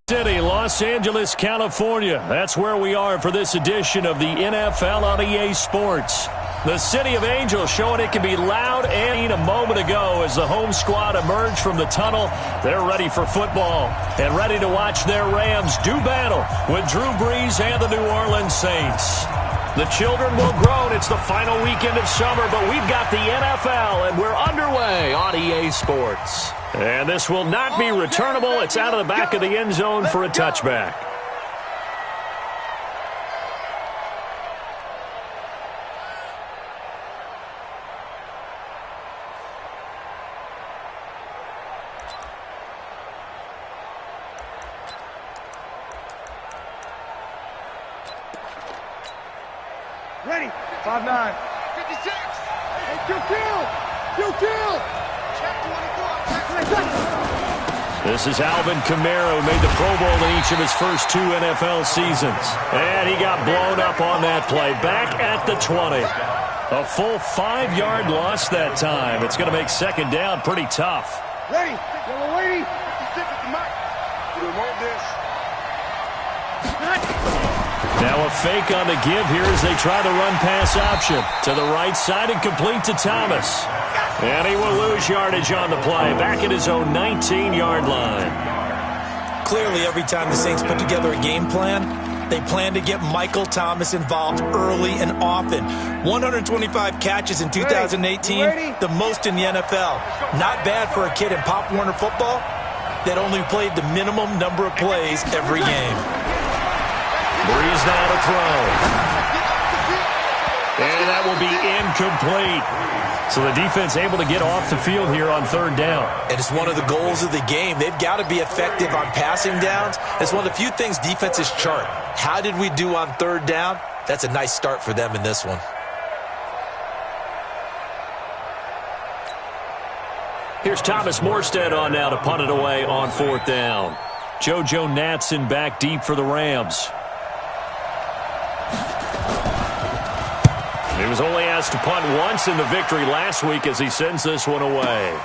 City, Los Angeles, California. That's where we are for this edition of the NFL on EA Sports. The City of Angels showing it can be loud and a moment ago as the home squad emerged from the tunnel. They're ready for football and ready to watch their Rams do battle with Drew Brees and the New Orleans Saints. The children will grow, and it's the final weekend of summer, but we've got the NFL, and we're underway on EA Sports. And this will not be returnable. It's out of the back of the end zone for a touchback. Ready. 5-9. 56. Hey, kill. Check 24. This is Alvin Kamara, who made the Pro Bowl in each of his first 2 NFL seasons. And he got blown up on that play. Back at the 20. A full 5-yard loss that time. It's going to make second down pretty tough. Ready. Yellow lady. 56 at the mic. Remote this. Now a fake on the give here as they try the run-pass option. To the right side and complete to Thomas. And he will lose yardage on the play. Back at his own 19-yard line. Clearly, every time the Saints put together a game plan, they plan to get Michael Thomas involved early and often. 125 catches in 2018, the most in the NFL. Not bad for a kid in Pop Warner football that only played the minimum number of plays every game. Brees now to throw. And that will be incomplete. So the defense able to get off the field here on third down. And it's one of the goals of the game. They've got to be effective on passing downs. It's one of the few things defenses chart. How did we do on third down? That's a nice start for them in this one. Here's Thomas Morstead on now to punt it away on fourth down. JoJo Natson back deep for the Rams. He was only asked to punt once in the victory last week as he sends this one away.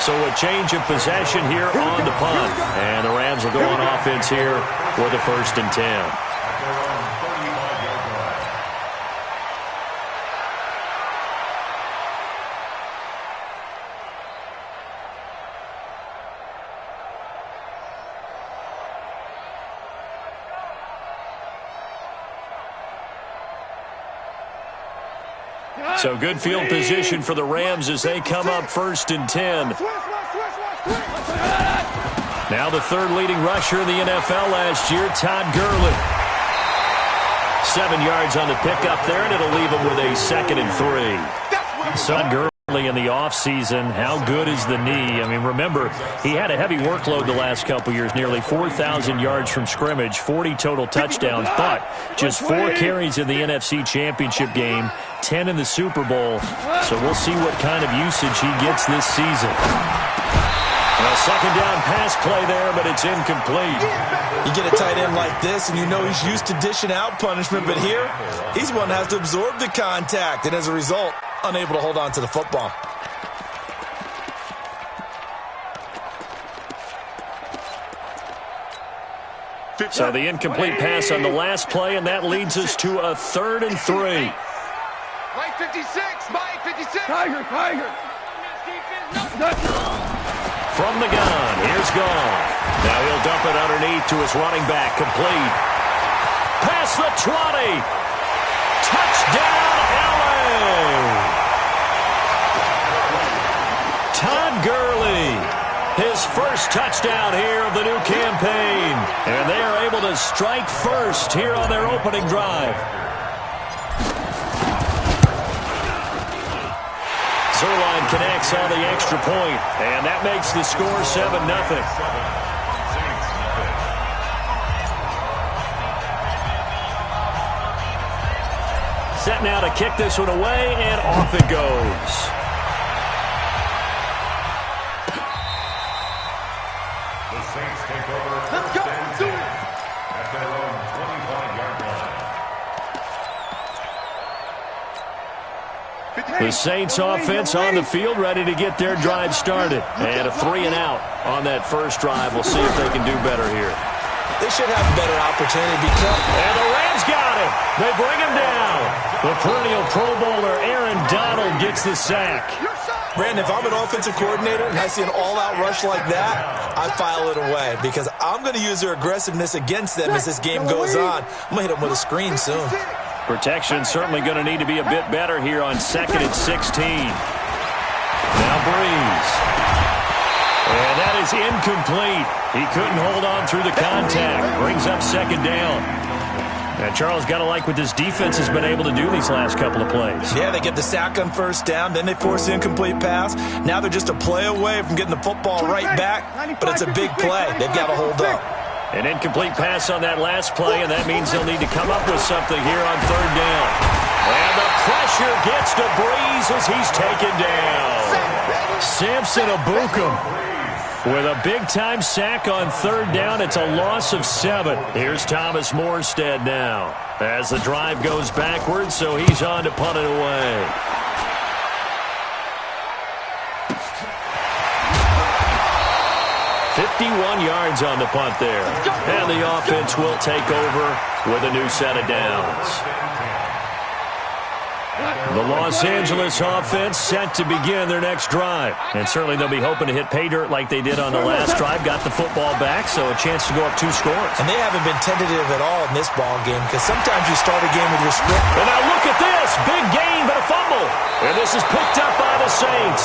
So a change of possession here on the punt. And the Rams will go on offense here for the 1st and 10. So good field position for the Rams as they come up 1st and 10. Now the third leading rusher in the NFL last year, Todd Gurley. 7 yards on the pickup there, and it'll leave him with a 2nd and 3. Todd Gurley in the offseason, how good is the knee? I mean, remember, he had a heavy workload the last couple years, nearly 4,000 yards from scrimmage, 40 total touchdowns, but just 4 carries in the NFC Championship game, 10 in the Super Bowl. So we'll see what kind of usage he gets this season. A second down pass play there, but it's incomplete. You get a tight end like this, and you know he's used to dishing out punishment, but here, he's one that has to absorb the contact, and as a result, unable to hold on to the football. So the incomplete pass on the last play, and that leads us to a 3rd and 3. Mike 56. Mike 56. Tiger. From the gun, here's Goff. Now he'll dump it underneath to his running back, complete. Past the 20. Touchdown, LA! Todd Gurley, his first touchdown here of the new campaign. And they are able to strike first here on their opening drive. Zerline connects on the extra point, and that makes the score 7-0. Set now to kick this one away, and off it goes. The Saints take over. Let's go. Do it. At their own 25-yard line. The Saints offense on the field, ready to get their drive started. And a 3 and out on that first drive. We'll see if they can do better here. They should have a better opportunity because... And the Rams got him. They bring him down. The perennial Pro Bowler Aaron Donald gets the sack. Brandon, if I'm an offensive coordinator and I see an all-out rush like that, I file it away because I'm going to use their aggressiveness against them as this game goes on. I'm going to hit them with a screen soon. Protection certainly going to need to be a bit better here on 2nd and 16. Now Breeze. And that is incomplete. He couldn't hold on through the contact. Brings up 2nd down. And Charles, got to like what this defense has been able to do these last couple of plays. Yeah, they get the sack on 1st down, then they force the incomplete pass. Now they're just a play away from getting the football right back, but it's a big play. They've got to hold up. An incomplete pass on that last play, and that means they'll need to come up with something here on 3rd down. And the pressure gets to Breeze as he's taken down. Samson Ebukam with a big-time sack on 3rd down. It's a loss of 7. Here's Thomas Morstead now as the drive goes backwards, so he's on to punt it away. $51 yards on the punt there. And the offense will take over with a new set of downs. The Los Angeles offense set to begin their next drive. And certainly they'll be hoping to hit pay dirt like they did on the last drive. Got the football back, so a chance to go up 2 scores. And they haven't been tentative at all in this ball game because sometimes you start a game with your script. And now look at this. Big gain, but a fumble. And this is picked up by the Saints.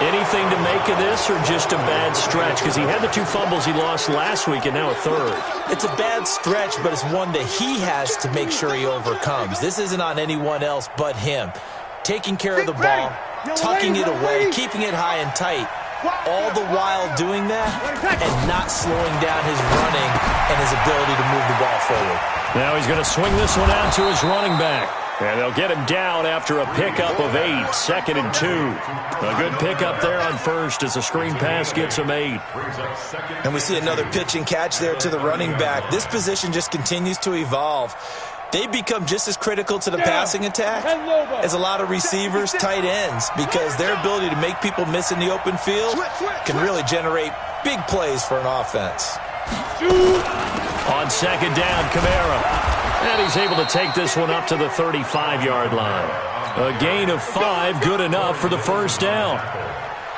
Anything to make of this or just a bad stretch? Because he had the 2 fumbles he lost last week and now a 3rd. It's a bad stretch, but it's one that he has to make sure he overcomes. This isn't on anyone else but him. Taking care of the ball, tucking it away, keeping it high and tight, all the while doing that and not slowing down his running and his ability to move the ball forward. Now he's going to swing this one out to his running back. And they'll get him down after a pickup of 8, 2nd and 2. A good pickup there on 1st as the screen pass gets him 8. And we see another pitch and catch there to the running back. This position just continues to evolve. They become just as critical to the passing attack as a lot of receivers, tight ends, because their ability to make people miss in the open field can really generate big plays for an offense. On 2nd down, Kamara. And he's able to take this one up to the 35-yard line. A gain of 5, good enough for the 1st down.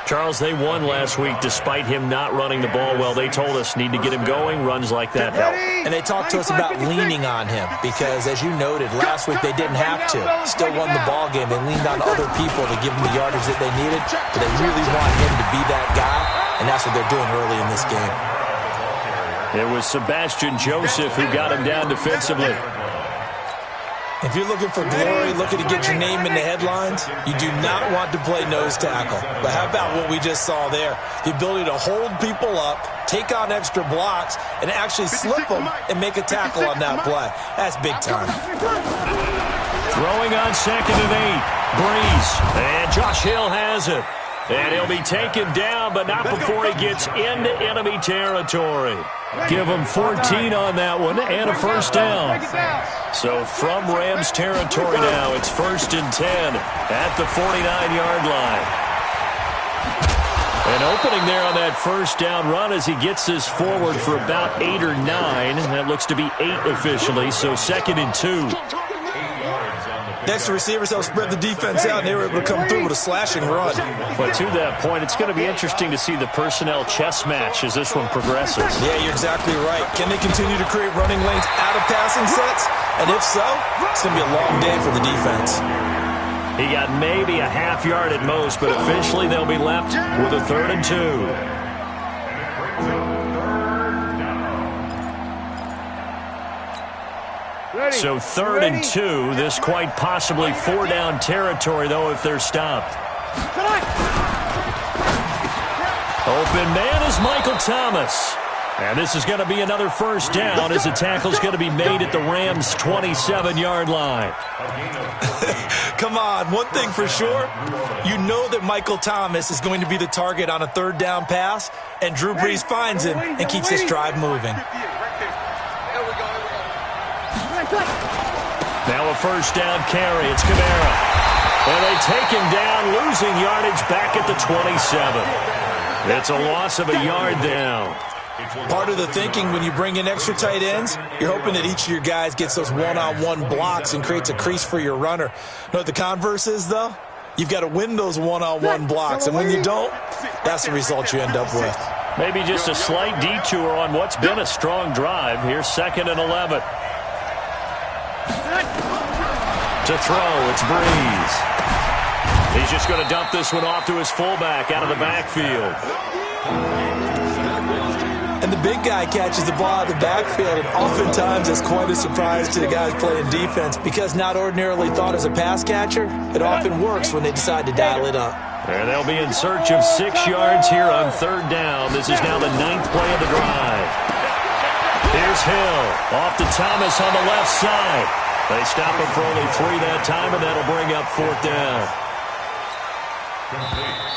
Charles, they won last week despite him not running the ball well. They told us need to get him going. Runs like that help. And they talked to us about leaning on him because, as you noted, last week they didn't have to. Still won the ball game. They leaned on other people to give them the yardage that they needed, but they really want him to be that guy, and that's what they're doing early in this game. It was Sebastian Joseph who got him down defensively. If you're looking for glory, looking to get your name in the headlines, you do not want to play nose tackle. But how about what we just saw there? The ability to hold people up, take on extra blocks, and actually slip them and make a tackle on that play. That's big time. Throwing on 2nd and 8. Breeze. And Josh Hill has it. And he'll be taken down, but not before he gets into enemy territory. Give him 14 on that one and a 1st down. So from Rams territory now, it's 1st and 10 at the 49-yard line. An opening there on that 1st down run as he gets this forward for about 8 or 9. That looks to be 8 officially, so 2nd and 2. Next, the receivers help spread the defense out, and they were able to come through with a slashing run. But to that point, it's going to be interesting to see the personnel chess match as this one progresses. Yeah, you're exactly right. Can they continue to create running lanes out of passing sets? And if so, it's going to be a long day for the defense. He got maybe a half yard at most, but officially they'll be left with a 3rd and 2. So 3rd and 2. This quite possibly 4-down territory, though, if they're stopped. Open man is Michael Thomas. And this is going to be another 1st down as the tackle's going to be made at the Rams' 27-yard line. Come on, one thing for sure, you know that Michael Thomas is going to be the target on a 3rd down pass, and Drew Brees finds him and keeps this drive moving. Now a 1st down carry. It's Kamara. And they take him down, losing yardage back at the 27. It's a loss of a yard down. Part of the thinking when you bring in extra tight ends, you're hoping that each of your guys gets those one-on-one blocks and creates a crease for your runner. Know what the converse is, though? You've got to win those one-on-one blocks, and when you don't, that's the result you end up with. Maybe just a slight detour on what's been a strong drive. Here's 2nd and 11. To throw, it's Breeze. He's just going to dump this one off to his fullback out of the backfield. And the big guy catches the ball out of the backfield, and oftentimes it's quite a surprise to the guys playing defense because not ordinarily thought as a pass catcher, it often works when they decide to dial it up. And they'll be in search of 6 yards here on 3rd down. This is now the 9th play of the drive. Here's Hill off to Thomas on the left side. They stop him for only 3 that time, and that'll bring up 4th down.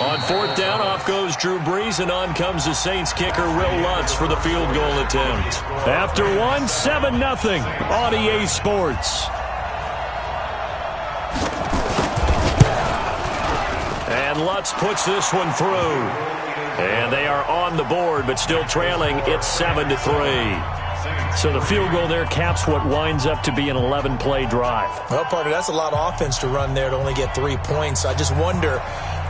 On 4th down, off goes Drew Brees, and on comes the Saints kicker, Will Lutz, for the field goal attempt. After 1, 7-0 on EA Sports. And Lutz puts this one through. And they are on the board, but still trailing. It's 7-3. So the field goal there caps what winds up to be an 11-play drive. Well, partner, that's a lot of offense to run there to only get 3 points. I just wonder,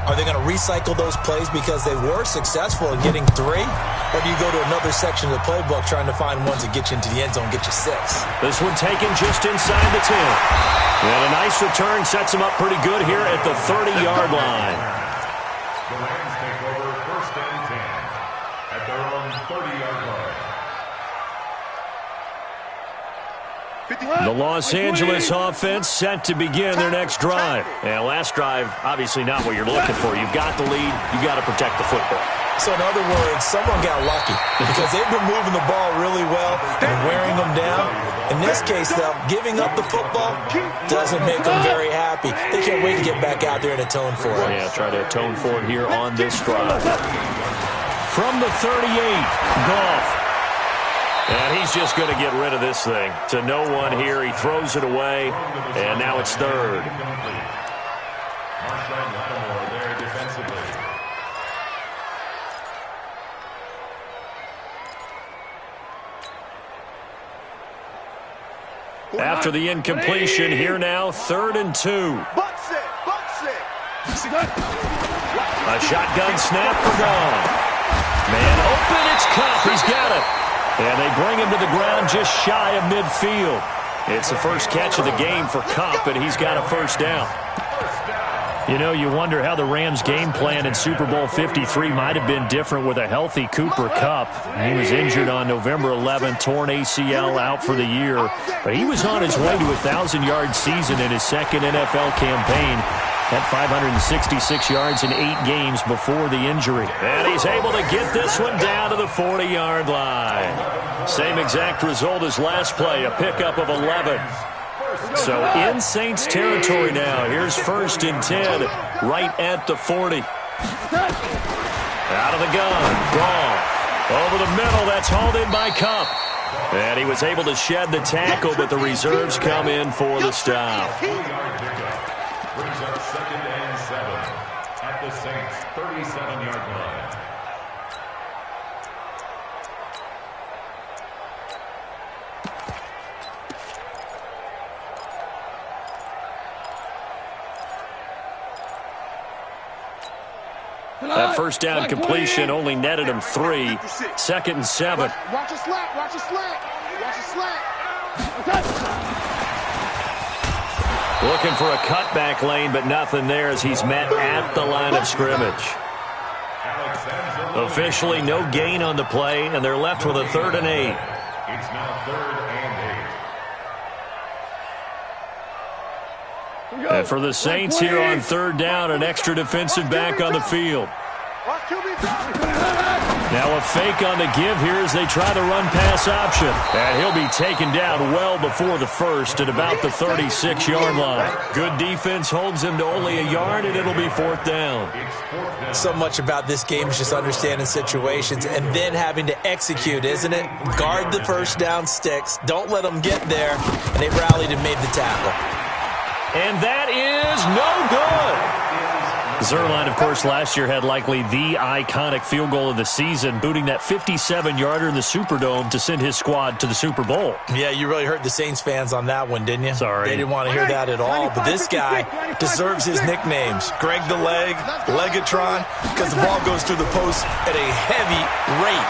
are they going to recycle those plays because they were successful in getting 3? Or do you go to another section of the playbook trying to find ones that get you into the end zone, get you 6? This one taken just inside the 10. And a nice return sets them up pretty good here at the 30-yard line. The Rams take over 1st and 10 at their own 30-yard line. The Los Angeles offense set to begin their next drive. And last drive, obviously not what you're looking for. You've got the lead. You've got to protect the football. So in other words, someone got lucky because they've been moving the ball really well and wearing them down. In this case, though, giving up the football doesn't make them very happy. They can't wait to get back out there and atone for it. Yeah, try to atone for it here on this drive. From the 38, Goff. And he's just going to get rid of this thing. To no one here. He throws it away, and now it's 3rd. Marshawn Lattimore there defensively. After the incompletion, here now, 3rd and 2. Bucks it. A shotgun snap for Goff. Man open, it's Kupp. He's got it. And they bring him to the ground just shy of midfield. It's the first catch of the game for Kupp, and he's got a 1st down. You know, you wonder how the Rams' game plan in Super Bowl 53 might have been different with a healthy Cooper Kupp. He was injured on November 11th, torn ACL, out for the year. But he was on his way to a 1,000-yard season in his 2nd NFL campaign. Had 566 yards in 8 games before the injury. And he's able to get this one down to the 40-yard line. Same exact result as last play, a pickup of 11. So in Saints territory now. Here's 1st and 10, right at the 40. Out of the gun, Goff. Over the middle, that's hauled in by Kupp. And he was able to shed the tackle, but the reserves come in for the stop. Brings up 2nd and 7 at the Saints 37-yard line. That 1st down completion only netted him 3. 2nd and 7. Watch a slant. Watch a slant. Watch a slant. Looking for a cutback lane, but nothing there as he's met at the line of scrimmage. Officially no gain on the play, and they're left with a 3rd and 8. It's now 3rd and 8. And for the Saints here on 3rd down, an extra defensive back on the field. Now a fake on the give here as they try the run-pass option. And he'll be taken down well before the 1st at about the 36-yard line. Good defense holds him to only a yard, and it'll be 4th down. So much about this game is just understanding situations and then having to execute, isn't it? Guard the 1st down sticks. Don't let them get there. And they rallied and made the tackle. And that is no good. Zerline, of course, last year had likely the iconic field goal of the season, booting that 57-yarder in the Superdome to send his squad to the Super Bowl. Yeah, you really hurt the Saints fans on that one, didn't you? Sorry. They didn't want to hear that at all. But this guy deserves his nicknames. Greg the Leg, Legatron, because the ball goes through the post at a heavy rate,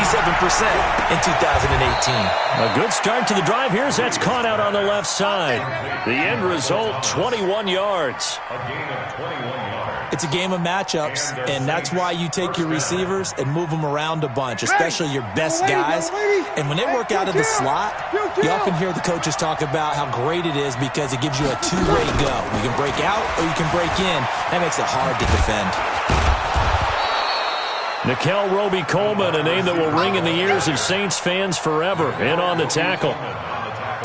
87% in 2018. A good start to the drive here as that's caught out on the left side. The end result, 21 yards. A gain of 21 yards. It's a game of matchups, and that's why you take your receivers and move them around a bunch, especially your best guys. And when they work out of the slot, you often hear the coaches talk about how great it is because it gives you a two-way go. You can break out or you can break in. That makes it hard to defend. Nickel Roby-Coleman, a name that will ring in the ears of Saints fans forever, in on the tackle.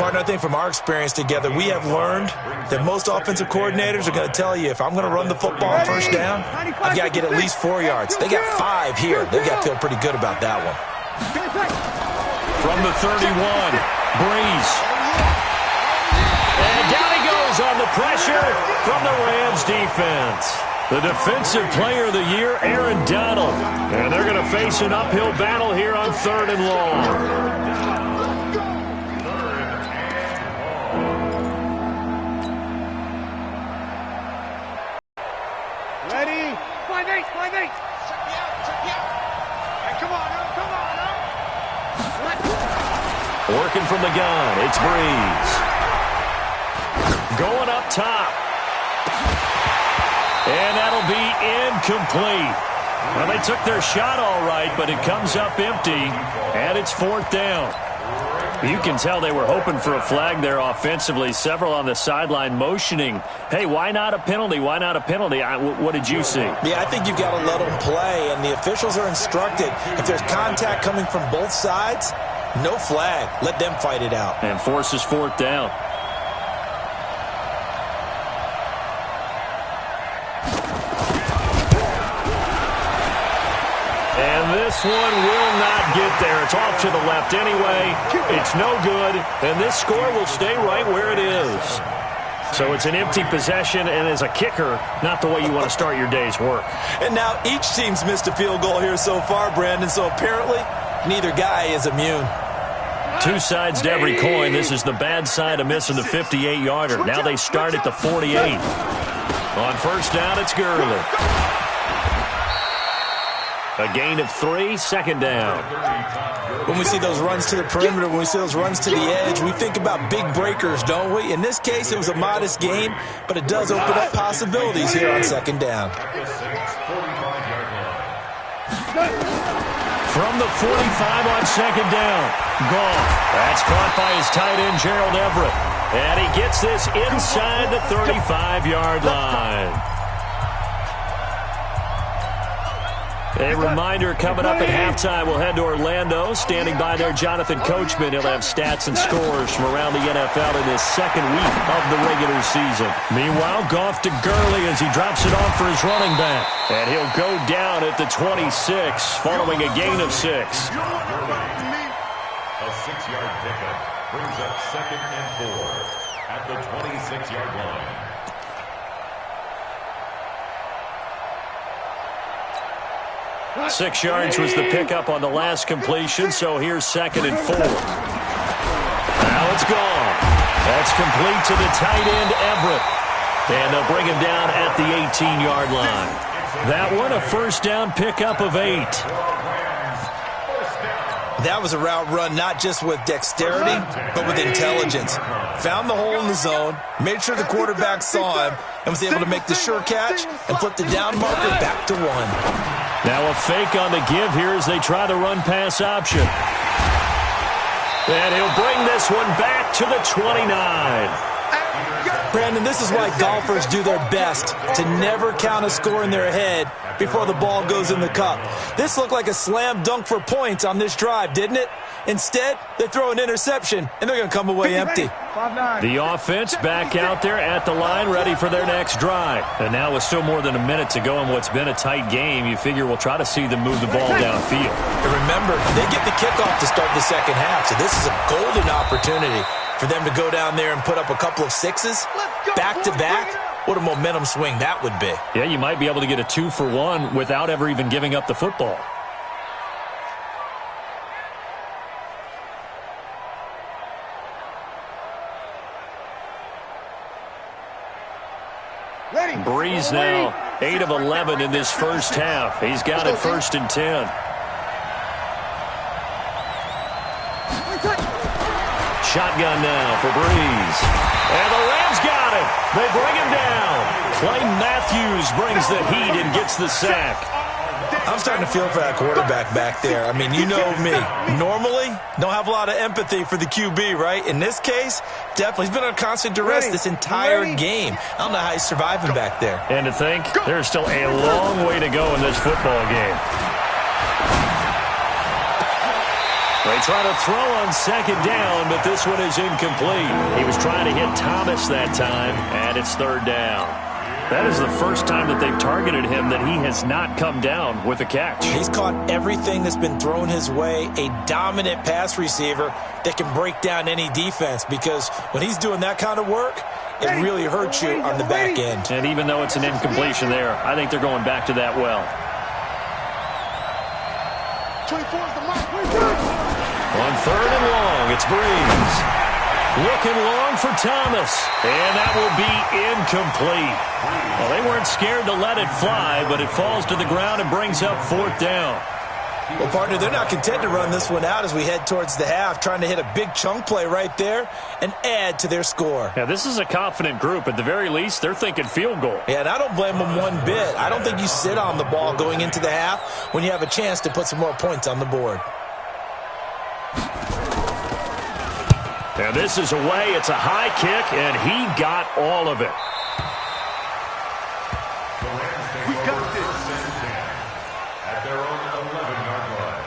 Partner, I think from our experience together, we have learned that most offensive coordinators are going to tell you, if I'm going to run the football on first down, I've got to get at least 4 yards. They got 5 here. They've got to feel pretty good about that one. From the 31, Breeze. And down he goes on the pressure from the Rams defense. The defensive player of the year, Aaron Donald. And they're going to face an uphill battle here on 3rd and long. Ready? Find eight. Check me out. Hey, come on. Working from the gun, it's Breeze. Going up top. And that'll be incomplete. Well, they took their shot all right, but it comes up empty, and it's 4th down. You can tell they were hoping for a flag there offensively. Several on the sideline motioning, hey, why not a penalty? Why not a penalty? What did you see? Yeah, I think you've got to let them play, and the officials are instructed. If there's contact coming from both sides, no flag. Let them fight it out. And forces 4th down. And this one will not get there. It's off to the left anyway. It's no good, and this score will stay right where it is. So it's an empty possession, and as a kicker, not the way you want to start your day's work. And now each team's missed a field goal here so far, Brandon, so apparently neither guy is immune. Two sides to every coin. This is the bad side of missing the 58-yarder. Now they start at the 48. On first down, it's Gurley. A gain of 3, 2nd down. When we see those runs to the perimeter, when we see those runs to the edge, we think about big breakers, don't we? In this case, it was a modest gain, but it does open up possibilities here on 2nd down. From the 45 on 2nd down, Goff. That's caught by his tight end, Gerald Everett. And he gets this inside the 35-yard line. A reminder, coming up at halftime, we'll head to Orlando. Standing by there, Jonathan Coachman. He'll have stats and scores from around the NFL in his 2nd week of the regular season. Meanwhile, Goff to Gurley as he drops it off for his running back. And he'll go down at the 26, following a gain of 6. A 6-yard pickup brings up 2nd and 4 at the 26-yard line. 6 yards was the pickup on the last completion, so here's 2nd and 4. Now it's gone. That's complete to the tight end, Everett. And they'll bring him down at the 18-yard line. That one, a first down pickup of 8. That was a route run not just with dexterity, but with intelligence. Found the hole in the zone, made sure the quarterback saw him, and was able to make the sure catch and flip the down marker back to 1. Now a fake on the give here as they try the run-pass option. And he'll bring this one back to the 29. Brandon, this is why golfers do their best to never count a score in their head before the ball goes in the cup. This looked like a slam dunk for points on this drive, didn't it? Instead, they throw an interception, and they're going to come away empty. The offense back out there at the line, ready for their next drive. And now with still more than a minute to go in what's been a tight game, you figure we'll try to see them move the ball downfield. And remember, they get the kickoff to start the second half, so this is a golden opportunity For them to go down there and put up a couple of sixes back-to-back, what a momentum swing that would be. Yeah, you might be able to get a 2-for-1 without ever even giving up the football. Breeze now, 8 of 11 in this first half. He's got it 1st and 10. Shotgun now for Breeze. And the Rams got him. They bring him down. Clay Matthews brings the heat and gets the sack. I'm starting to feel for that quarterback back there. I mean, you know me. Normally, don't have a lot of empathy for the QB, right? In this case, definitely. He's been on constant duress this entire game. I don't know how he's surviving back there. And to think, there's still a long way to go in this football game. They try to throw on 2nd down, but this one is incomplete. He was trying to hit Thomas that time, and it's 3rd down. That is the first time that they've targeted him that he has not come down with a catch. He's caught everything that's been thrown his way, a dominant pass receiver that can break down any defense, because when he's doing that kind of work, it really hurts you on the back end. And even though it's an incompletion there, I think they're going back to that well. 24 is the mark. On 3rd and long, it's Breeze. Looking long for Thomas, and that will be incomplete. Well, they weren't scared to let it fly, but it falls to the ground and brings up 4th down. Well, partner, they're not content to run this one out as we head towards the half, trying to hit a big chunk play right there and add to their score. Yeah, this is a confident group. At the very least, they're thinking field goal. Yeah, and I don't blame them one bit. I don't think you sit on the ball going into the half when you have a chance to put some more points on the board. And this is away. It's a high kick, and he got all of it. We got this. At their own 11-yard line.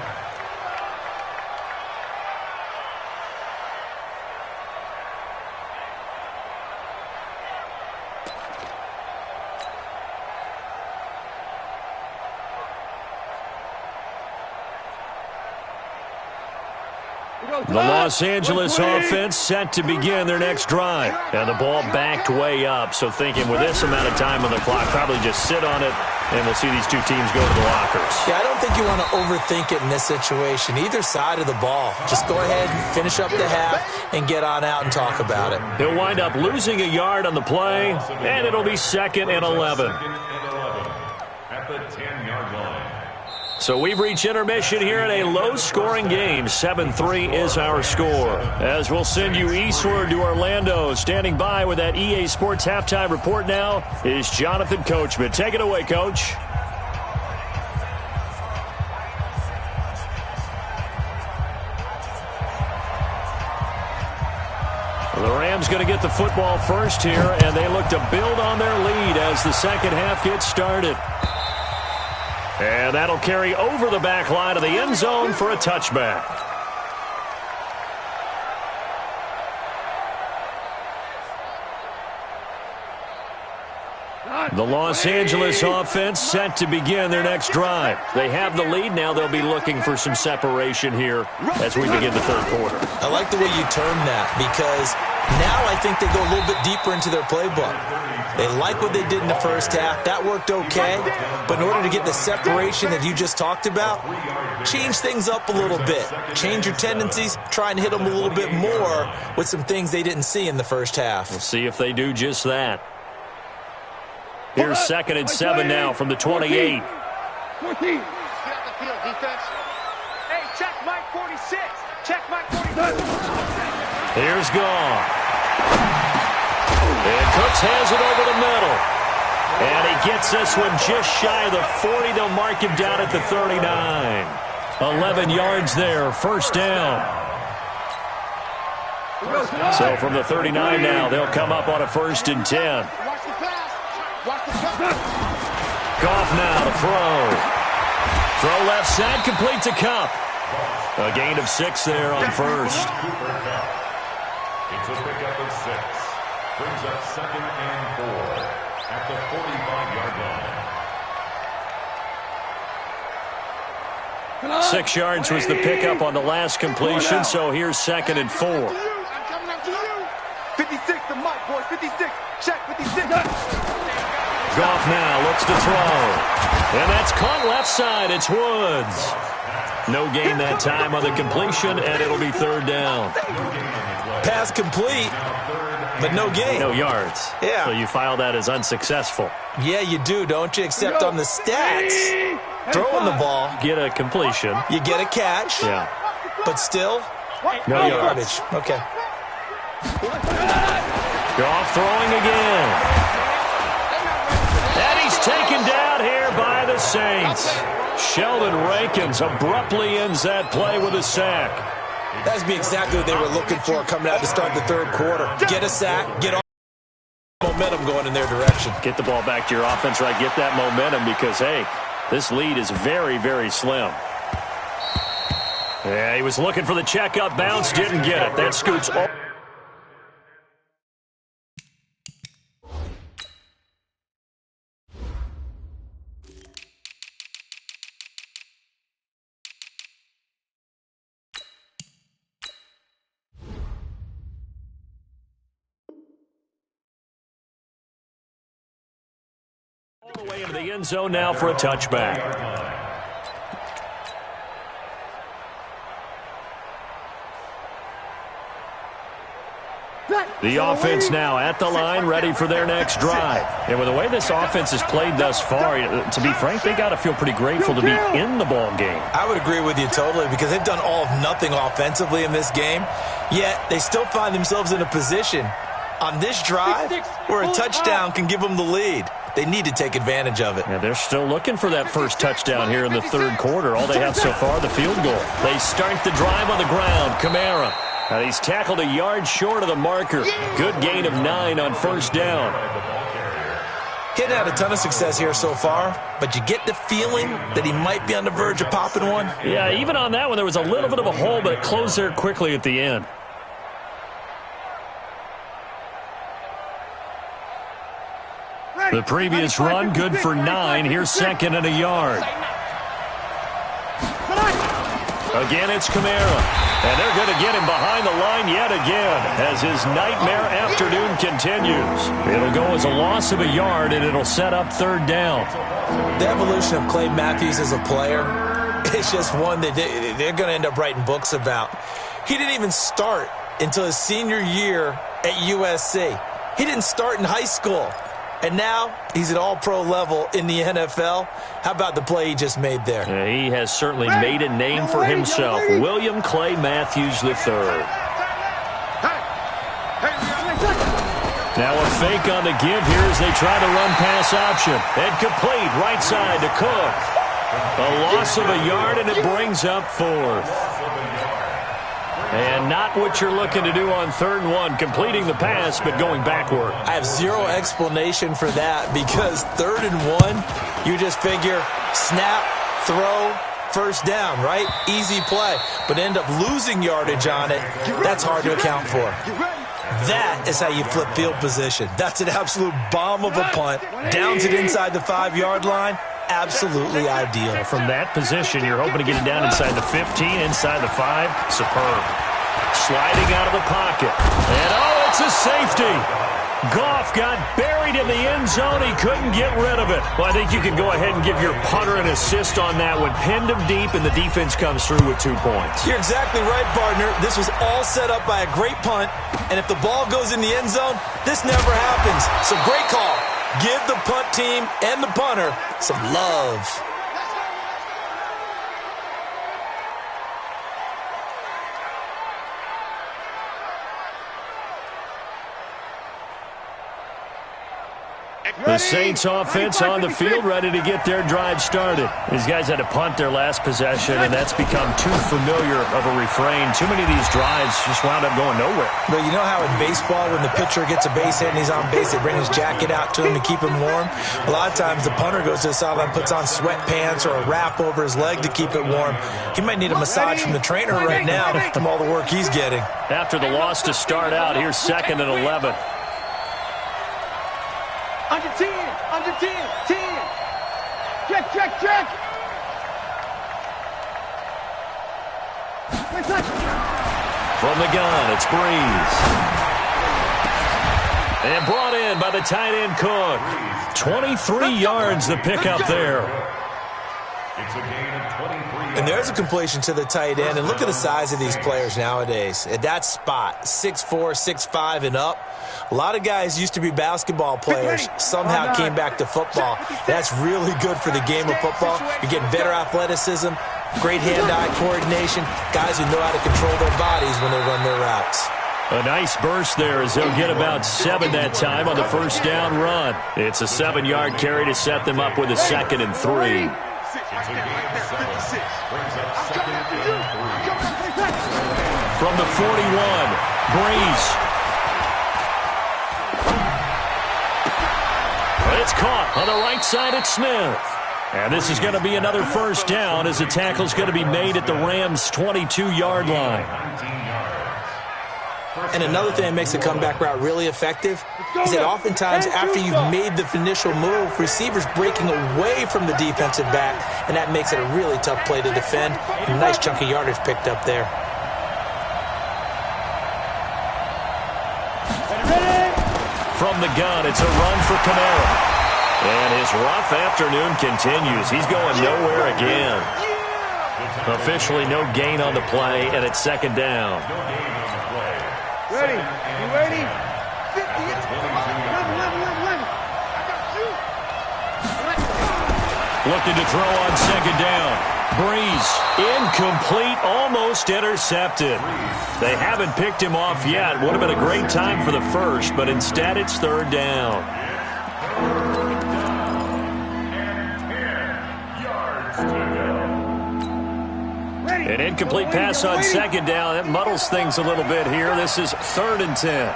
The Los Angeles offense set to begin their next drive. And the ball backed way up, so thinking with this amount of time on the clock, probably just sit on it, and we'll see these two teams go to the lockers. Yeah, I don't think you want to overthink it in this situation. Either side of the ball. Just go ahead and finish up the half and get on out and talk about it. He'll wind up losing a yard on the play, and it'll be 2nd and 11. At the 10-yard line. So we've reached intermission here in a low-scoring game. 7-3 is our score. As we'll send you eastward to Orlando. Standing by with that EA Sports halftime report now is Jonathan Coachman. Take it away, Coach. The Rams going to get the football first here, and they look to build on their lead as the second half gets started. And that'll carry over the back line of the end zone for a touchback. The Los Angeles offense set to begin their next drive. They have the lead. Now they'll be looking for some separation here as we begin the third quarter. I like the way you term that, because now I think they go a little bit deeper into their playbook. They like what they did in the first half. That worked okay. But in order to get the separation that you just talked about, change things up a little bit. Change your tendencies. Try and hit them a little bit more with some things they didn't see in the first half. We'll see if they do just that. Here's 2nd and 7 now from the 28. 14. Get on the field, defense. Hey, check Mike 46. Check Mike 46. Here's Goff. And Cooks has it over the middle. And he gets this one just shy of the 40. They'll mark him down at the 39. 11 yards there, 1st down. So from the 39 now, they'll come up on a 1st and 10. Goff now to throw. Throw left side, complete to Cup. A gain of 6 there on 1st. It's a pickup of 6. Brings up 2nd and 4 at the 45-yard line. 6 yards was the pickup on the last completion, so here's 2nd and 4. I'm coming up to you. 56 to Mike, boys. 56. Check, 56. Goff now looks to throw. And that's caught left side. It's Woods. No gain that time on the completion, and it'll be third down. Pass complete, but no gain. No yards. Yeah. So you file that as unsuccessful. Yeah, you do, don't you? Except on the stats, throwing the ball, Get a completion. you get a catch, Yeah. but still, No yardage. Okay. Goff throwing again. And he's taken down here by the Saints. Sheldon Rankins abruptly ends that play with a sack. That's be exactly what they were looking for coming out to start the third quarter. Get a sack, get all momentum going in their direction. Get the ball back to your offense, right? Get that momentum because, hey, this lead is very, very slim. Yeah, he was looking for the checkup bounce, didn't get it. That scoots all. All the way into the end zone now for a touchback. The offense now at the line, ready for their next drive. And with the way this offense has played thus far, to be frank, they got to feel pretty grateful to be in the ball game. I would agree with you totally because they've done all of nothing offensively in this game, yet they still find themselves in a position on this drive where a touchdown can give them the lead. They need to take advantage of it. Yeah, they're still looking for that first touchdown here in the third quarter. All they have so far, the field goal. They start the drive on the ground. Kamara. He's tackled a yard short of the marker. Good gain of 9 on first down. He hadn't had a ton of success here so far, but you get the feeling that he might be on the verge of popping one. Yeah, even on that one, there was a little bit of a hole, but it closed there quickly at the end. The previous run, good for 9. Here's second and a yard. Again, it's Kamara. And they're going to get him behind the line yet again as his nightmare afternoon continues. It'll go as a loss of a yard, and it'll set up third down. The evolution of Clay Matthews as a player, it's just one that they're going to end up writing books about. He didn't even start until his senior year at USC. He didn't start in high school. And now he's at all-pro level in the NFL. How about the play he just made there? Yeah, he has certainly made a name for himself. William Clay Matthews III. Now a fake on the give here as they try to run pass option. And complete right side to Cook. A loss of a yard, and it brings up fourth. And not what you're looking to do on 3rd and 1, completing the pass, but going backward. I have zero explanation for that because 3rd and 1, you just figure snap, throw, first down, right? Easy play. But end up losing yardage on it. That's hard to account for. That is how you flip field position. That's an absolute bomb of a punt. Downs it inside the 5-yard line. Absolutely ideal. From that position, you're hoping to get it down inside the 15, inside the 5. Superb. Sliding out of the pocket. And, oh, it's a safety. Goff got buried in the end zone. He couldn't get rid of it. Well, I think you can go ahead and give your punter an assist on that one. Pinned him deep, and the defense comes through with 2 points. You're exactly right, partner. This was all set up by a great punt, and if the ball goes in the end zone, this never happens. So great call. Give the punt team and the punter some love. The Saints offense on the field, ready to get their drive started. These guys had to punt their last possession, and that's become too familiar of a refrain. Too many of these drives just wound up going nowhere. But you know how in baseball, when the pitcher gets a base hit and he's on base, they bring his jacket out to him to keep him warm? A lot of times the punter goes to the sideline, puts on sweatpants or a wrap over his leg to keep it warm. He might need a massage from the trainer right now from all the work he's getting. After the loss to start out, here's 2nd and 11. Under 10, under 10, 10. Check, check, check. From the gun, it's Breeze. And brought in by the tight end Cook. 23 yards the pickup there. It's a gain of 23. And there's a completion to the tight end. And look at the size of these players nowadays. At that spot, 6'4", 6'5", and up. A lot of guys used to be basketball players, somehow came back to football. That's really good for the game of football. You're getting better athleticism, great hand-eye coordination, guys who know how to control their bodies when they run their routes. A nice burst there as they'll get about 7 that time on the first down run. It's a 7-yard carry to set them up with a 2nd and 3. It's a gain of 7. Brings up 2nd and 3. From the 41, Breeze. It's caught on the right side at Smith. And this is going to be another first down as the tackle's going to be made at the Rams' 22-yard line. And another thing that makes the comeback route really effective is that oftentimes after you've made the initial move, receivers breaking away from the defensive back, and that makes it a really tough play to defend. A nice chunk of yardage picked up there. From the gun, it's a run for Kamara. And his rough afternoon continues. He's going nowhere again. Officially no gain on the play, and it's 2nd down. Ready? You ready? 50. Looking to throw on 2nd down. Breeze, incomplete, almost intercepted. They haven't picked him off yet. Would have been a great time for the first, but instead it's 3rd down. An incomplete pass on 2nd down. That muddles things a little bit here. This is 3rd and 10.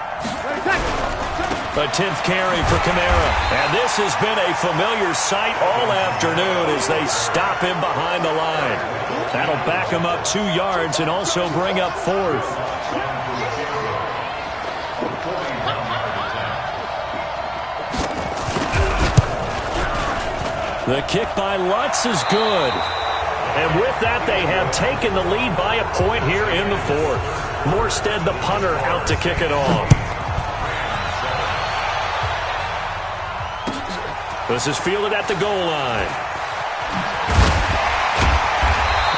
A 10th carry for Kamara. And this has been a familiar sight all afternoon as they stop him behind the line. That'll back him up 2 yards and also bring up 4th. The kick by Lutz is good. And with that, they have taken the lead by a point here in the 4th. Morstead, the punter, out to kick it off. This is fielded at the goal line.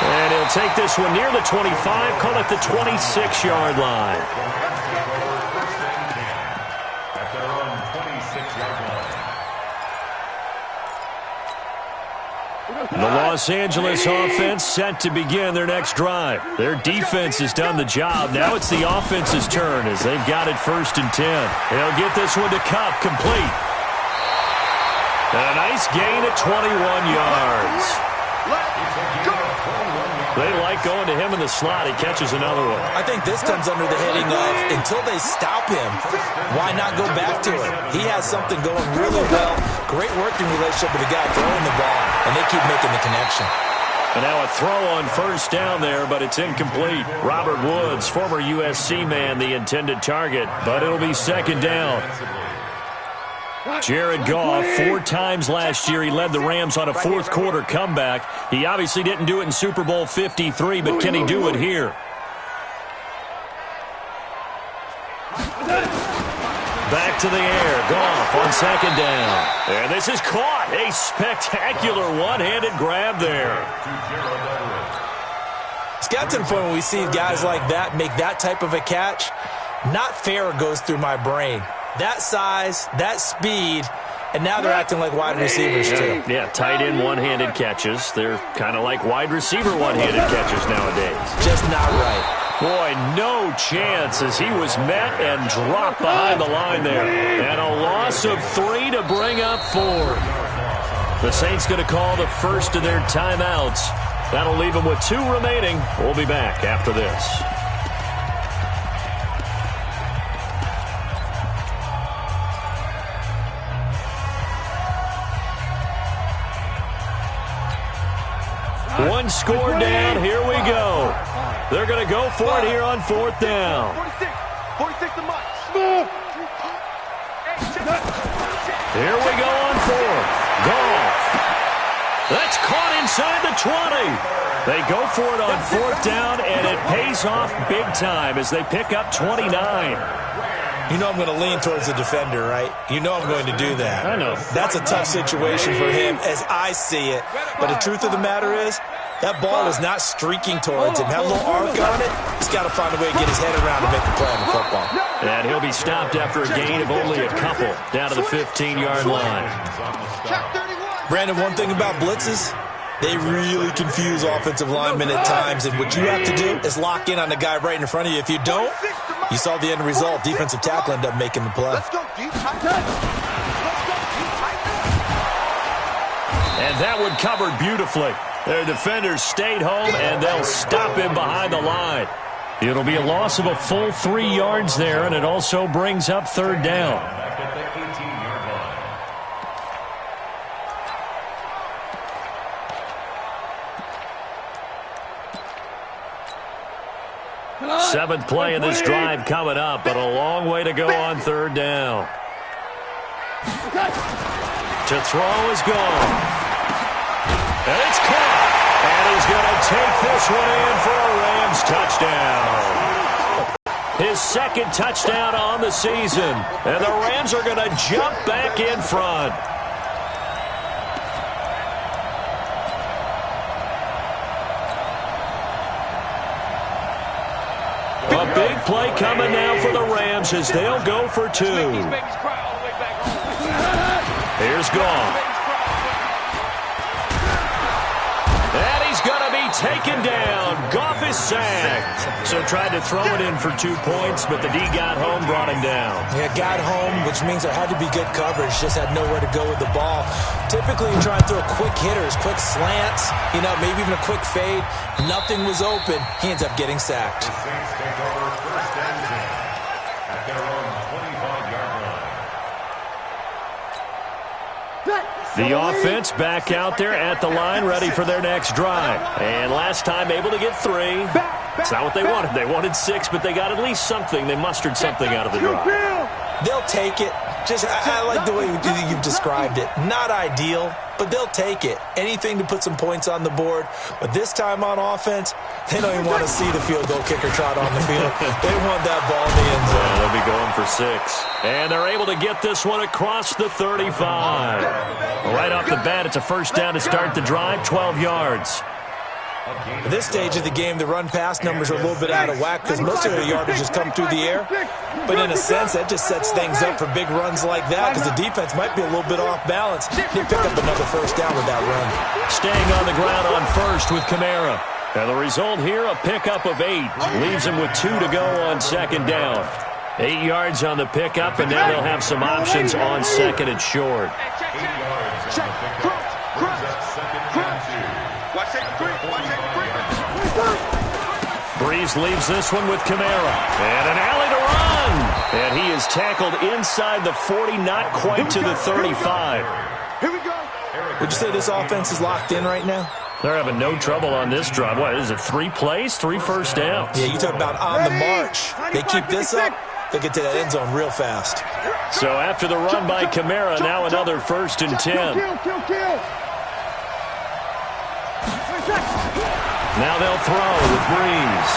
And he'll take this one near the 25, call it the 26-yard line. At their own 26-yard line. The Los Angeles offense set to begin their next drive. Their defense has done the job. Now it's the offense's turn as they've got it 1st and 10. They'll get this one to Cup, complete. And a nice gain at 21 yards. They like going to him in the slot. He catches another one. I think this comes under the heading of, until they stop him, why not go back to it? He has something going really well. Great working relationship with the guy throwing the ball, and they keep making the connection. And now a throw on 1st down there, but it's incomplete. Robert Woods, former USC man, the intended target, but it'll be 2nd down. Jared Goff, 4 times last year, he led the Rams on a 4th quarter comeback. He obviously didn't do it in Super Bowl 53, but can he do it here? Back to the air, Goff on 2nd down. And this is caught. A spectacular one-handed grab there. It's got to the point where we see guys like that make that type of a catch. Not fair goes through my brain. That size, that speed, and now they're acting like wide receivers too. Yeah, tight end one-handed catches. They're kind of like wide receiver one-handed catches nowadays. Just not right. Boy, no chance as he was met and dropped behind the line there. And a loss of 3 to bring up 4. The Saints going to call the first of their timeouts. That'll leave them with 2 remaining. We'll be back after this. One score down. Here we go. They're going to go for it here on 4th down. 46 to Mike. Here we go on 4th. Goff. That's caught inside the 20. They go for it on 4th down, and it pays off big time as they pick up 29. You know I'm going to lean towards the defender, right? You know I'm going to do that. I know. That's a tough situation for him as I see it. But the truth of the matter is, that ball is not streaking towards him. Have a little arc on it. He's got to find a way to get his head around and make the play on the football. And he'll be stopped after a gain of only a couple down to the 15-yard line. Brandon, one thing about blitzes, they really confuse offensive linemen at times. And what you have to do is lock in on the guy right in front of you. If you don't, you saw the end result. Defensive tackle ended up making the play. And that one covered beautifully. Their defenders stayed home, and they'll stop him behind the line. It'll be a loss of a full 3 yards there, and it also brings up third down. Back at the 18-yard line. Seventh play of this drive coming up, but a long way to go on third down. To throw is gone. And it's caught. And he's going to take this one in for a Rams touchdown. His second touchdown on the season. And the Rams are going to jump back in front. A big play coming now for the Rams as they'll go for 2. Here's Goff. And he's going to be taken down. Goff is sacked. So tried to throw it in for 2 points, but the D got home, brought him down. Yeah, got home, which means there had to be good coverage. Just had nowhere to go with the ball. Typically, you try and throw quick hitters, quick slants, maybe even a quick fade. Nothing was open. He ends up getting sacked. The Saints take over first and 10 at their own 25-yard line. The offense back out there at the line, ready for their next drive. And last time able to get 3. It's not what they wanted. They wanted 6, but they got at least something. They mustered something out of the drive. They'll take it. I like the way you've described it. Not ideal, but they'll take it. Anything to put some points on the board. But this time on offense, they don't even want to see the field goal kicker trot on the field. They want that ball in the end zone. Yeah, they'll be going for 6. And they're able to get this one across the 35. Right off the bat, it's a first down to start the drive, 12 yards. At this stage of the game, the run-pass numbers are a little bit out of whack because most of the yardage has come through the air. But in a sense, that just sets things up for big runs like that because the defense might be a little bit off balance. They pick up another first down with that run. Staying on the ground on first with Kamara. And the result here, a pickup of 8. Leaves him with 2 to go on second down. 8 yards on the pickup, and now they'll have some options on second and short. 8 yards on the pickup. Brings up second and 2. Watch it, Breeze leaves this one with Kamara. And an alley to run. And he is tackled inside the 40, not quite to the 35. Here we go. Would you say this offense is locked in right now? They're having no trouble on this drive. What is it, 3 plays, 3 first downs? Yeah, you talk about on the march. They keep this up, they'll get to that end zone real fast. So after the run by Kamara, now another first and 10. Now they'll throw with Breeze.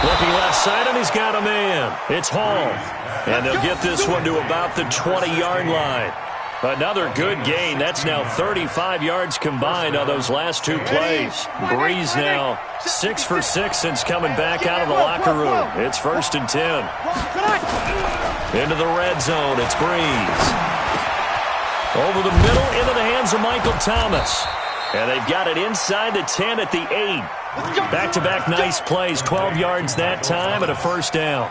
Looking left side, and he's got a man. It's Hall. And they'll get this one to about the 20-yard line. Another good gain. That's now 35 yards combined on those last 2 plays. Breeze now 6 for 6 since coming back out of the locker room. It's first and 10. Into the red zone. It's Breeze. Over the middle, into the hands of Michael Thomas. And they've got it inside the 10 at the 8. Back-to-back nice plays. 12 yards that time and a first down.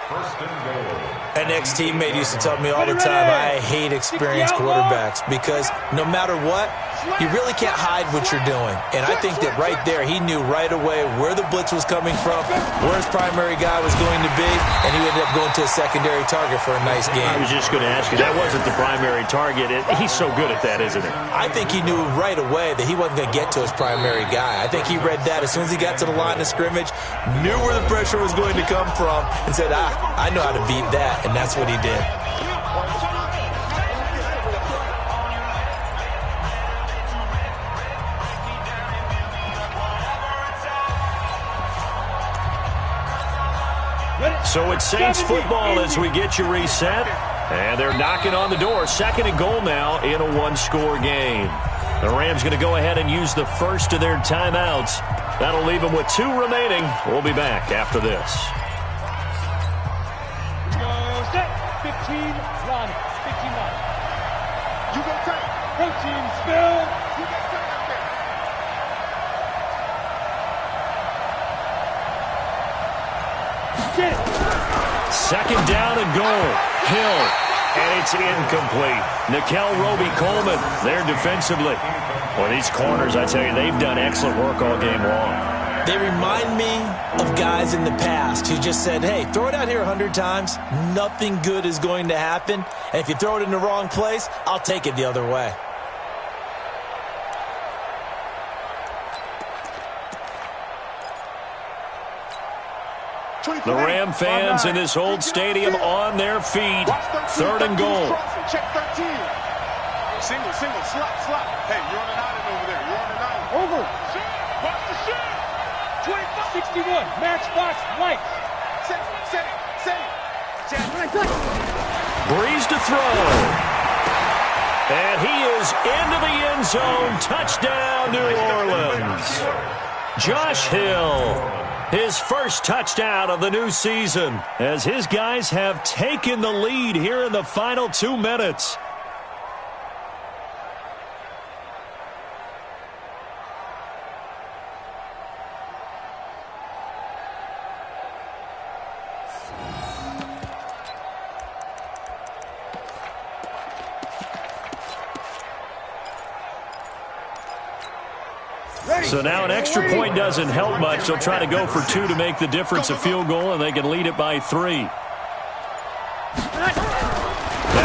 First and goal. An ex-teammate used to tell me all the time, I hate experienced quarterbacks because no matter what, you really can't hide what you're doing. And I think that right there, he knew right away where the blitz was coming from, where his primary guy was going to be, and he ended up going to a secondary target for a nice game. I was just going to ask you, that wasn't the primary target. He's so good at that, isn't he? I think he knew right away that he wasn't going to get to his primary guy. I think he read that as soon as he got to the line of scrimmage, knew where the pressure was going to come from, and said, I know how to beat that. And that's what he did. So it's Saints football as we get you reset. And they're knocking on the door. 2nd and goal now in a one-score game. The Rams going to go ahead and use the first of their timeouts. That'll leave them with 2 remaining. We'll be back after this. Set. 15, run. 15, run. You go tight. Protein spill. You get tight out there. Get it. 2nd down and goal. Hill. And it's incomplete. Nickel Roby-Coleman there defensively. Well, these corners, I tell you, they've done excellent work all game long. They remind me of guys in the past who just said, hey, throw it out here 100 times. Nothing good is going to happen. And if you throw it in the wrong place, I'll take it the other way. The Ram fans in this old stadium on their feet. 3rd and goal. Check 13. Single, slot. Hey, you're on an island over there. You're on an island. Over. Watch the shot. 25. 61. Match box right. Set it. Breeze to throw. And he is into the end zone. Touchdown, New Orleans. Josh Hill. His first touchdown of the new season as his guys have taken the lead here in the final 2 minutes. So now an extra point doesn't help much. They'll try to go for 2 to make the difference a field goal, and they can lead it by 3. Now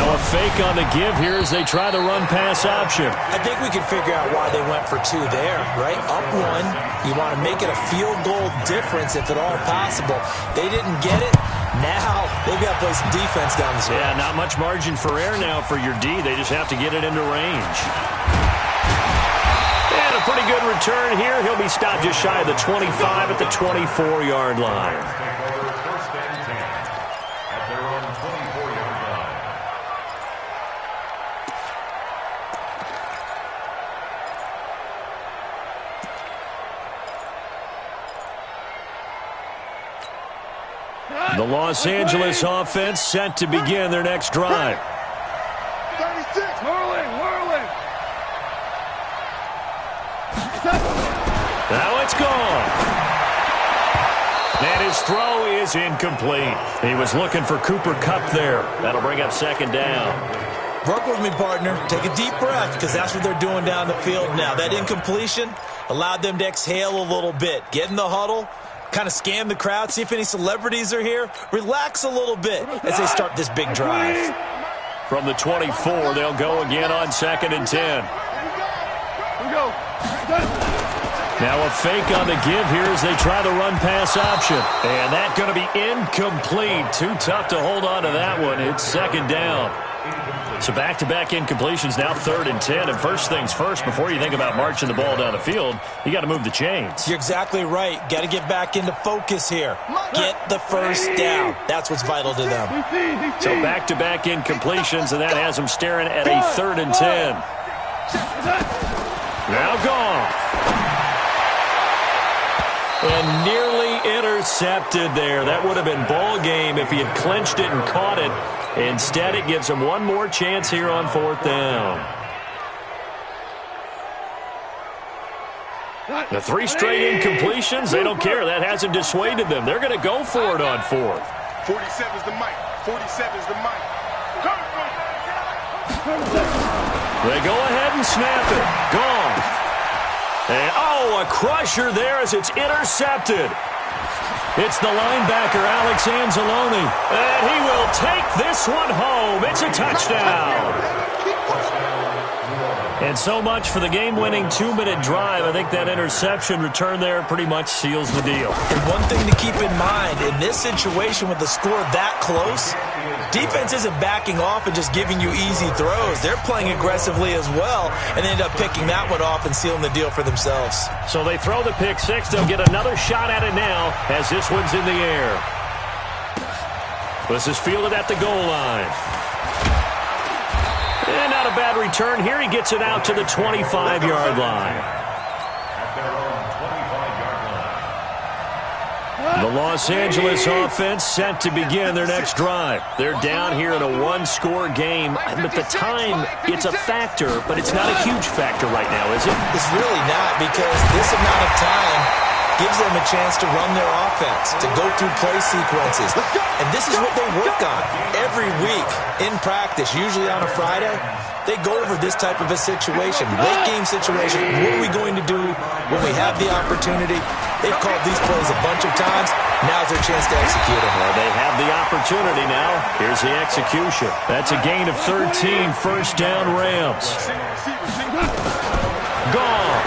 a fake on the give here as they try the run-pass option. I think we can figure out why they went for 2 there, right? Up 1, you want to make it a field goal difference if at all possible. They didn't get it. Now they've got to play some defense down the stretch. Yeah, not much margin for error now for your D. They just have to get it into range. And a pretty good return here. He'll be stopped just shy of the 25 at the 24-yard line. First and 10 at their own 24-yard line. The Los Angeles offense set to begin their next drive. 36. Whirling. Now it's gone. And his throw is incomplete. He was looking for Cooper Kupp there. That'll bring up 2nd down. Work with me, partner. Take a deep breath because that's what they're doing down the field now. That incompletion allowed them to exhale a little bit. Get in the huddle, kind of scan the crowd, see if any celebrities are here. Relax a little bit as they start this big drive. From the 24, they'll go again on 2nd and 10. Here we go. Now a fake on the give here as they try the run-pass option. And that's going to be incomplete. Too tough to hold on to that one. It's 2nd down. So back-to-back incompletions, now 3rd and 10. And first things first, before you think about marching the ball down the field, you got to move the chains. You're exactly right. Got to get back into focus here. Get the first down. That's what's vital to them. So back-to-back incompletions, and that has them staring at a 3rd and 10. Now gone. And nearly intercepted there. That would have been ball game if he had clinched it and caught it. Instead, it gives him one more chance here on 4th down. The 3 straight incompletions, they don't care. That hasn't dissuaded them. They're going to go for it on 4th. 47's the mic. 47's the mic. They go ahead and snap it. Gone. And, a crusher there as it's intercepted. It's the linebacker, Alex Anzalone. And he will take this one home. It's a touchdown. And so much for the game-winning 2-minute drive. I think that interception return there pretty much seals the deal. And one thing to keep in mind, in this situation with the score that close, defense isn't backing off and just giving you easy throws. They're playing aggressively as well, and they end up picking that one off and sealing the deal for themselves. So they throw the pick 6. They'll get another shot at it now as this one's in the air. This is fielded at the goal line. And not a bad return here. He gets it out to the 25-yard line. At their own 25-yard line. The Los Angeles offense set to begin their next drive. They're down here in a one-score game. But the time, it's a factor, but it's not a huge factor right now, is it? It's really not, because this amount of time gives them a chance to run their offense, to go through play sequences. And this is what they work on every week in practice, usually on a Friday. They go over this type of a situation, late-game situation. What are we going to do when we have the opportunity? They've called these plays a bunch of times. Now's their chance to execute them. Well, they have the opportunity now. Here's the execution. That's a gain of 13, first down Rams. Gone.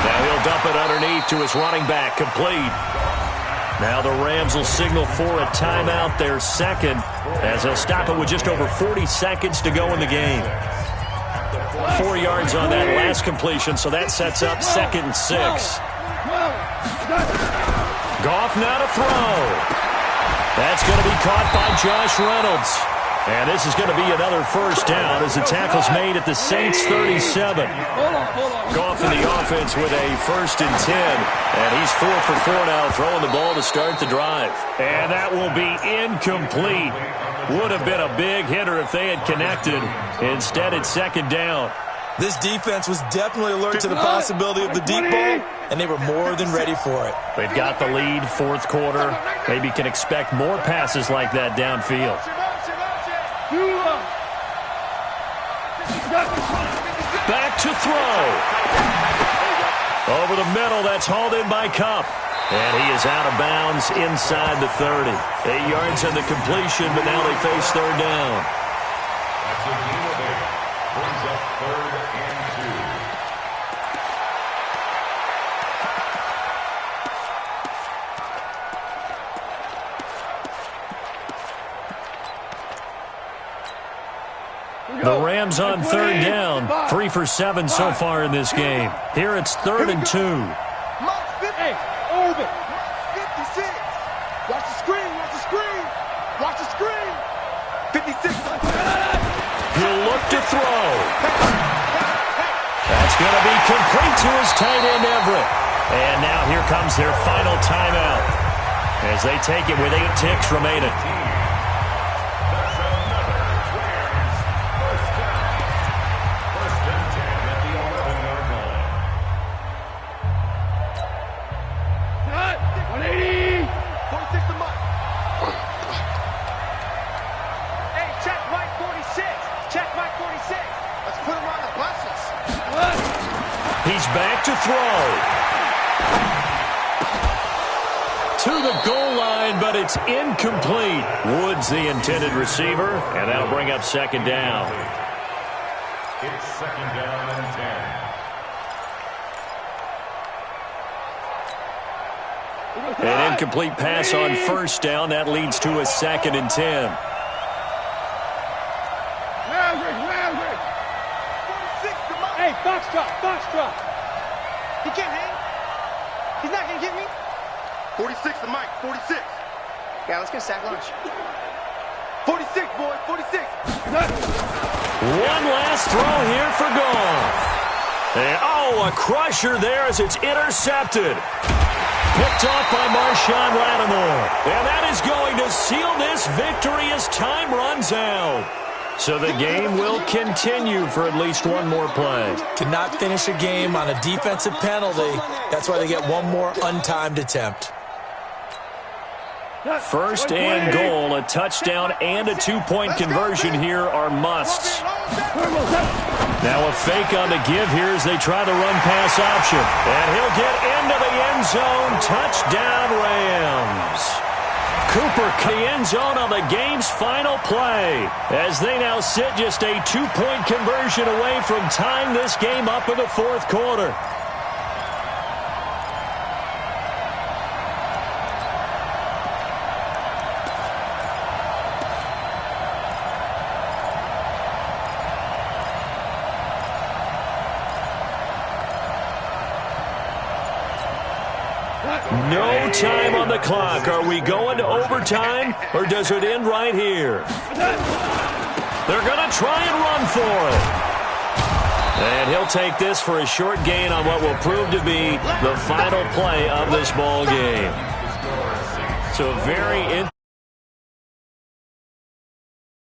Now he'll dump it underneath to his running back, complete. Now the Rams will signal for a timeout, their second, as they'll stop it with just over 40 seconds to go in the game. 4 yards on that last completion, so that sets up 2nd and 6. Goff now to throw. That's going to be caught by Josh Reynolds. And this is going to be another first down as the tackle's made at the Saints' 37. Goff in the offense with a 1st and 10. And he's 4 for 4 now, throwing the ball to start the drive. And that will be incomplete. Would have been a big hitter if they had connected. Instead, it's 2nd down. This defense was definitely alert to the possibility of the deep ball, and they were more than ready for it. They've got the lead, 4th quarter. Maybe can expect more passes like that downfield. Back to throw. Over the middle, that's hauled in by Kupp. And he is out of bounds inside the 30. 8 yards on the completion, but now they face 3rd down. That's a gain of 8. Brings up 3rd and 2. The Rams on 3rd down. 3 for 7 so far in this game. Here it's 3rd and 2. Hey, Orbit. 56. Watch the screen. Watch the screen. Watch the screen. 56. He'll look to throw. That's going to be complete to his tight end, Everett. And now here comes their final timeout as they take it with 8 ticks remaining. He's back to throw. To the goal line, but it's incomplete. Woods the intended receiver, and that'll bring up 2nd down. It's 2nd down and 10. An incomplete pass on 1st down. That leads to a 2nd and 10. Hey, box drop, box drop. He can't hang. He's not going to get me. 46 to Mike, 46. Yeah, let's get a sack lunch. 46, boy, 46. One last throw here for Goff. And, a crusher there as it's intercepted. Picked off by Marshawn Lattimore. And that is going to seal this victory as time runs out. So the game will continue for at least one more play. Cannot finish a game on a defensive penalty. That's why they get one more untimed attempt. 1st and goal, a touchdown and a 2-point conversion here are musts. Now a fake on the give here as they try the run-pass option. And he'll get into the end zone. Touchdown, Rams. Cooper, the end zone on the game's final play, as they now sit just a 2-point conversion away from tying this game up in the 4th quarter. No time on the clock. Are we going to overtime, or does it end right here? They're going to try and run for it. And he'll take this for a short gain on what will prove to be the final play of this ball game. So very